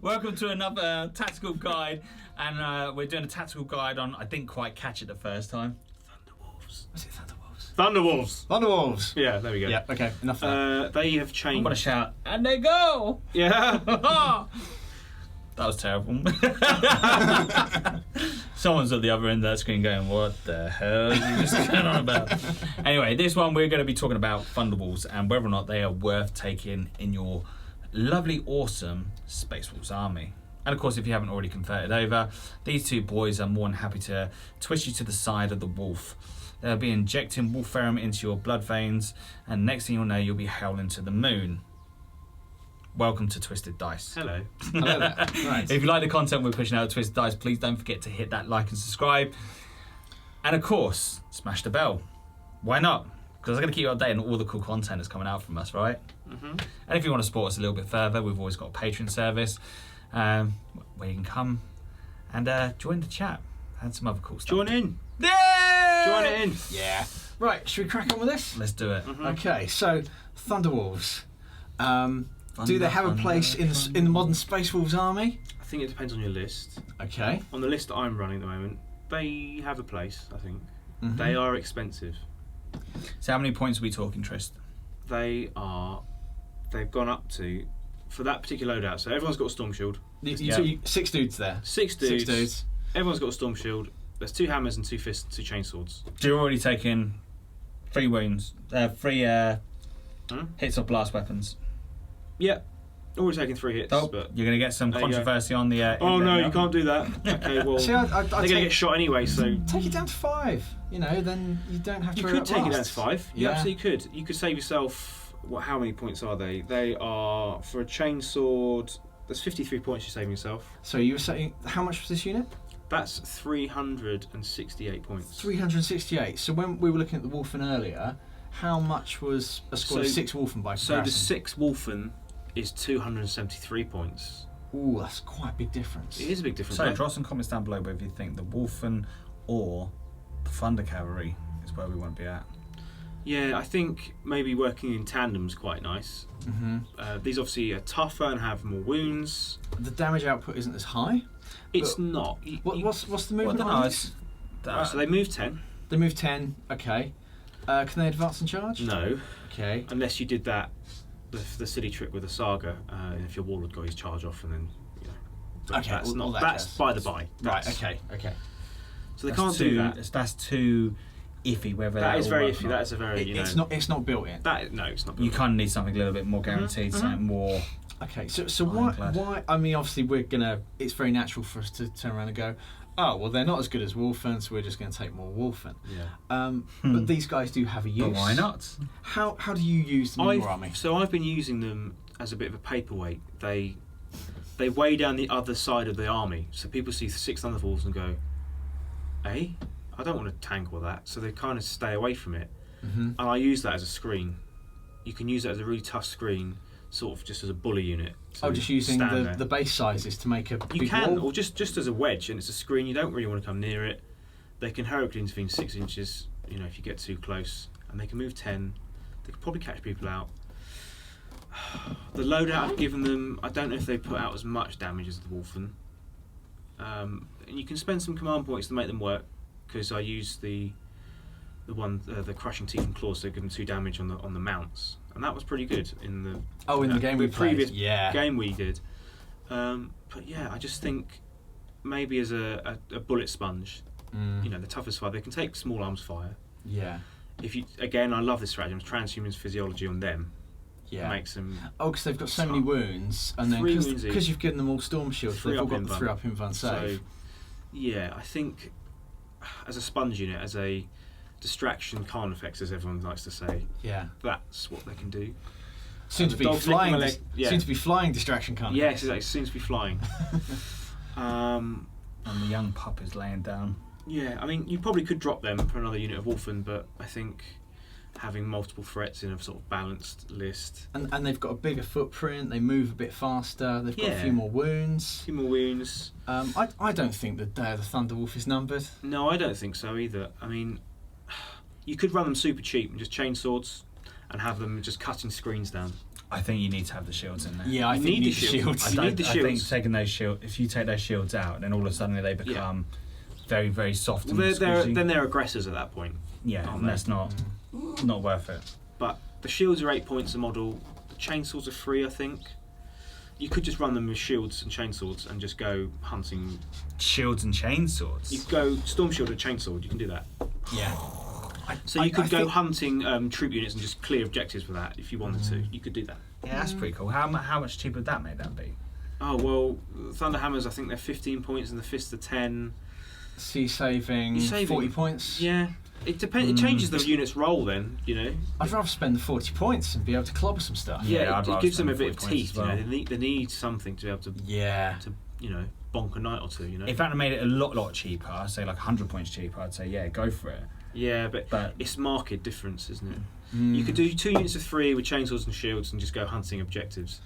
Welcome to another tactical guide, and we're doing a tactical guide on. I didn't quite catch it the first time. Thunderwolves. Was it Thunderwolves? Thunderwolves. Thunderwolves. Yeah, there we go. Yeah. Okay. Enough of that. They have changed. I'm gonna shout, and they go. Yeah. That was terrible. Someone's at the other end of that screen going, "What the hell is he just going on about?" Anyway, this one we're going to be talking about Thunderwolves and whether or not they are worth taking in your lovely, awesome Space Wolves army. And of course, if you haven't already converted over, these two boys are more than happy to twist you to the side of the wolf. They'll be injecting Wulfen into your blood veins, and next thing you'll know, you'll be howling to the moon. Welcome to Twisted Dice. Hello. Hello there. Right. If you like the content we're pushing out at Twisted Dice, please don't forget to hit that like and subscribe. And of course, smash the bell. Why not? Because I'm going to keep you updated on all the cool content that's coming out from us, right? Mm-hmm. And if you want to support us a little bit further, we've always got a Patreon service where you can come and join the chat and some other cool stuff. Join in. Yeah! Join it in. Yeah. Right. Should we crack on with this? Let's do it. Mm-hmm. Okay. So, Thunderwolves. Do they have a place in the modern Space Wolves army? I think it depends on your list. Okay. On the list that I'm running at the moment, they have a place, I think. Mm-hmm. They are expensive. So how many points are we talking, Trist? They've gone up to, for that particular loadout, so everyone's got a storm shield. So 6 dudes there. Six dudes. 6 dudes. Everyone's got a storm shield. There's 2 hammers and 2 fists, 2 chainswords. So you're already taking 3 wounds, 3 hits of blast weapons. Yeah. Already taking 3 hits, Oh, but you're going to get some There you go. controversy on the... oh no, you can't do that. Okay, well, See, I they're going to get shot anyway, so... take it down to 5. You know, then you don't have to. You worry could about take it down to blasts. 5. You Yeah. absolutely could. You could save yourself... how many points are they? They are, for a chainsword, there's 53 points you're saving yourself. So you were saying, how much was this unit? That's 368 points. 368. So when we were looking at the Wulfen earlier, how much was a squad of So- 6 Wulfen by So comparison? the 6 Wulfen is 273 points. Ooh, that's quite a big difference. It is a big difference. So right? draw some comments down below whether you think the Wulfen or the Thunder Cavalry is where we want to be at. Yeah, I think maybe working in tandem is quite nice. Mm-hmm. These obviously are tougher and have more wounds. The damage output isn't as high. It's But not. What's the Well, I movement don't know. on It's, these? Right, so they move 10. They move 10. Okay. Can they advance and charge? No, Okay. unless you did that, the silly trick with the saga. If your warlord got his charge off, and then but Okay, that's all not. that That's jazz. by the by. Right. That's- Okay. Okay. So they that's can't too, do that. That's too iffy. Whether That is will very work or iffy. not. That is a very It's not built in. No, it's not. You kind of need something a little bit more guaranteed, Mhm. something more. Okay. So why? Ironclad. I mean, obviously we're gonna. It's very natural for us to turn around and go, oh well, they're not as good as Wulfen, so we're just going to take more Wulfen. Yeah. But these guys do have a use. But why not? How do you use them in your army? So I've been using them as a bit of a paperweight. They weigh down the other side of the army. So people see 6 Thunderwolves and go, "Eh, I don't want to tank all that." So they kind of stay away from it. Mm-hmm. And I use that as a screen. You can use that as a really tough screen, sort of just as a bully unit. So Just using stand there. the base sizes to make a You big can, wall? or just as a wedge, and it's a screen. You don't really want to come near it. They can heroically intervene 6 inches. You know, if you get too close, and they can move 10. They could probably catch people out. The loadout I've given them, I don't know if they put out as much damage as the Wulfen. And you can spend some command points to make them work, because I use the crushing teeth and claws, so give them 2 damage on the mounts, and that was pretty good in the the game we played. previous Yeah. game we did. But yeah, I just think maybe as a bullet sponge, you know, the toughest fire, they can take small arms fire. Yeah. If you again, I love this stratagem, transhumans physiology on them. Yeah. Makes them. Oh, because they've got so many wounds, and then 3 wounds because each. you've given them all storm shields, 3 they've all up got in the van. 3 up in van save. So yeah, I think as a sponge unit, as a distraction Khan effects, as everyone likes to say, Yeah. that's what they can do. Soon to the be dog's flying. licking my leg, yeah. Soon to be flying distraction kind of. Yes, it seems to be flying. And the young pup is laying down. Yeah, I mean, you probably could drop them for another unit of Wulfen, but I think having multiple threats in a sort of balanced list. And they've got a bigger footprint. They move a bit faster. They've got a few more wounds. A few more wounds. I don't think the Day of the Thunderwolf is numbered. No, I don't think so either. I mean, you could run them super cheap and just chain swords and have them just cutting screens down. I think you need to have the shields in there. Yeah, I think you need the shields. You need the I shields. think taking those shields, if you take those shields out, then all of a sudden they become very, very soft and squishy. Then they're aggressors at that point. Yeah, and that's not worth it. But the shields are 8 points a model. The chainswords are 3, I think. You could just run them with shields and chainswords and just go hunting. Shields and chainswords? You could go storm shield or chainsword. You can do that. Yeah. So you could go hunting troop units and just clear objectives with that if you wanted to. You could do that. Yeah, that's pretty cool. How much cheaper would that make that be? Oh well, Thunder Hammers I think they're 15 points and the Fists are 10. So you're saving 40 points? Yeah. It depends. It changes the unit's role then, you know. I'd rather spend the 40 points and be able to clobber some stuff. Yeah, I'd it rather gives them a spend bit of 40 points teeth. as well. You know, they need something to be able to you know, bonk a knight or two. You know. If that made it a lot cheaper, say like 100 points cheaper, I'd say yeah, go for it. Yeah, but it's market difference, isn't it? Mm. You could do 2 units of 3 with chainswords and shields and just go hunting objectives.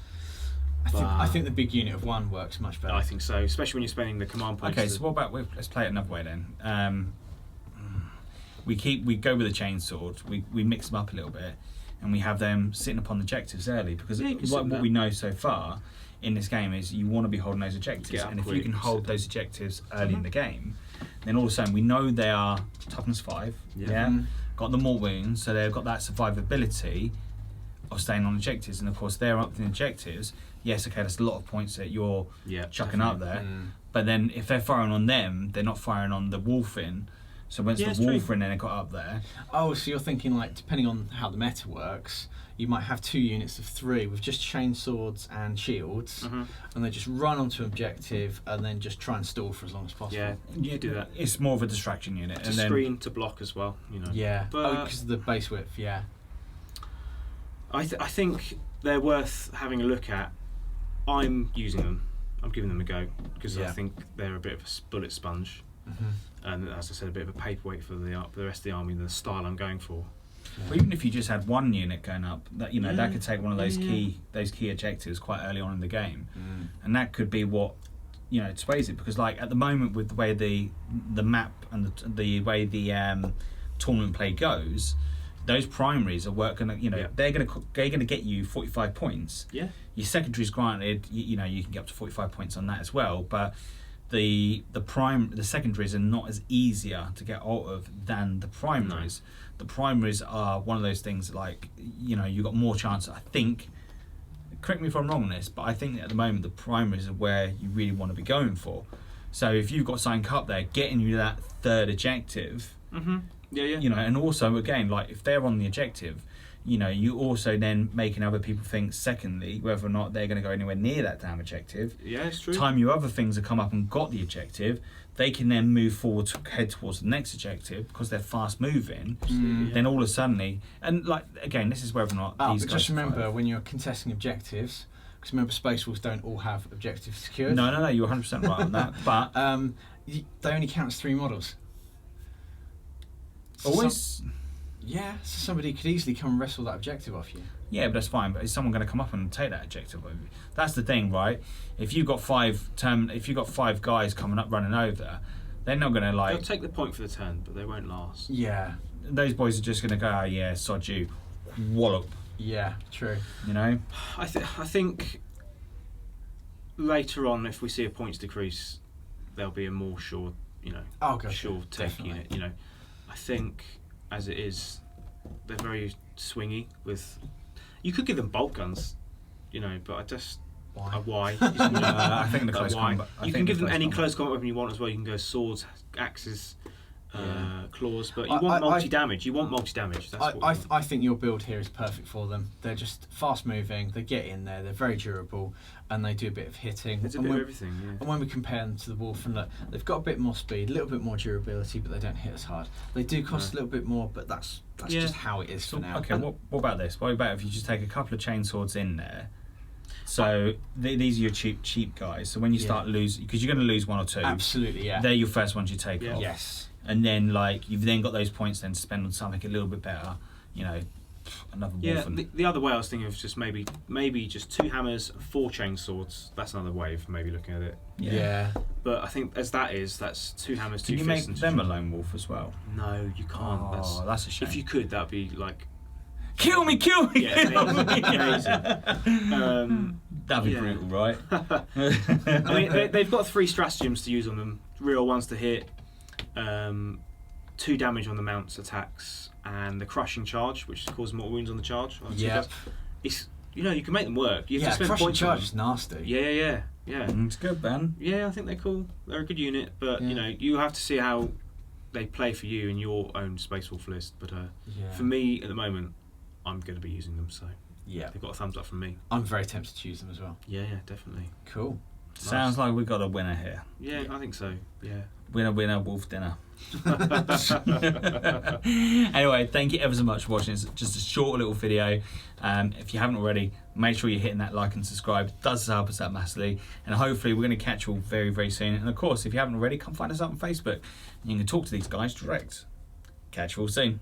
I think the big unit of 1 works much better. I think so, especially when you're spending the command points. Okay, so what about let's play it another way then. We go with the chainsword. We mix them up a little bit, and we have them sitting upon the objectives early because what we know so far in this game is you want to be holding those objectives, and if you can hold those objectives early in the game, then all of a sudden we know they are toughness 5. Got the more wounds, so they've got that survivability of staying on objectives, and of course they're up to the objectives. Yes, okay, that's a lot of points that you're chucking up there, but then if they're firing on them, they're not firing on the Wulfen. So once the Wulfen then got up there. Oh, so you're thinking like depending on how the meta works, you might have 2 units of 3 with just chainswords and shields, and they just run onto objective and then just try and stall for as long as possible. Yeah, you do that. It's more of a distraction unit. To screen, to block as well, you know. Yeah, but because of the base width, yeah. I think they're worth having a look at. I'm using them. I'm giving them a go because I think they're a bit of a bullet sponge. And as I said, a bit of a paperweight for the rest of the army, the style I'm going for. Well, even if you just had 1 unit going up, that that could take one of those key objectives quite early on in the game, and that could be what sways it. Because like at the moment, with the way the map and the way the tournament play goes, those primaries are they're gonna get you 45 points. Yeah. Your secondaries, granted, you can get up to 45 points on that as well, but the secondaries are not as easier to get out of than the primaries. No. The primaries are one of those things that, like, you've got more chance. I think, correct me if I'm wrong on this, but I think that at the moment the primaries are where you really want to be going for. So if you've got something up there getting you that 3rd objective, and also again, like if they're on the objective, you also then making other people think, secondly, whether or not they're going to go anywhere near that damn objective. Yeah, it's true. Time your other things have come up and got the objective, they can then move forward to head towards the next objective because they're fast moving. Then all of a sudden, and like again, this is whether or not these guys. Just remember when you're contesting objectives, because remember Space Wolves don't all have objectives secured. No, you're 100% right on that. But they only count as 3 models. So always. So somebody could easily come and wrestle that objective off you. Yeah, but that's fine. But is someone going to come up and take that objective over you? That's the thing, right? If you've got 5 guys coming up running over, they're not going to like. They'll take the point for the turn, but they won't last. Yeah. Those boys are just going to go, oh, yeah, sod you, wallop. Yeah, true. I think later on, if we see a points decrease, there'll be a more sure, sure take unit. I think. As it is, they're very swingy with. You could give them bolt guns, but I just why? I think the close combat. You can give them any combat. close combat weapon you want as well. You can go swords, axes, claws, but you want multi-damage. You want multi-damage. I think your build here is perfect for them. They're just fast moving. They get in there. They're very durable, and they do a bit of hitting. It's a bit of everything. Yeah. And when we compare them to the Wulfen, look, they've got a bit more speed, a little bit more durability, but they don't hit as hard. They do cost a little bit more, but that's just how it is for now. Okay, what about this? What about if you just take a couple of chainswords in there? So these are your cheap guys. So when you start losing, because you're going to lose 1 or 2. Absolutely, yeah. They're your first ones you take off. Yes. And then you've then got those points then to spend on something a little bit better. Another Wulfen. The other way I was thinking of just maybe just 2 hammers, 4 chainswords. That's another way of maybe looking at it. Yeah. But I think that's 2 hammers, 2 fists. Can you make them a lone wolf as well? No, you can't. Oh, that's a shame. If you could, that'd be like. Kill me, kill me, Yeah, kill me. amazing. That'd be yeah. brutal, right? I mean, they've got 3 stratagems to use on them. Real ones to hit, 2 damage on the mount's attacks, and the crushing charge, which causes more wounds on the charge. Yeah. It's, you know, you can make them work. You have to spend crushing points on charge them. is nasty. Yeah. It's good, man. Yeah, I think they're cool. They're a good unit, but you know, you have to see how they play for you in your own Space Wolf list. But for me, at the moment, I'm going to be using them, so Yeah. they've got a thumbs up from me. I'm very tempted to use them as well. Yeah, definitely. Cool. Sounds like we got a winner here. Yeah, I think so. Yeah. Winner, winner, wolf dinner. Anyway, thank you ever so much for watching. It's just a short little video. If you haven't already, make sure you're hitting that like and subscribe. It does help us out massively. And hopefully we're going to catch you all very, very soon. And of course, if you haven't already, come find us out on Facebook. You can talk to these guys direct. Catch you all soon.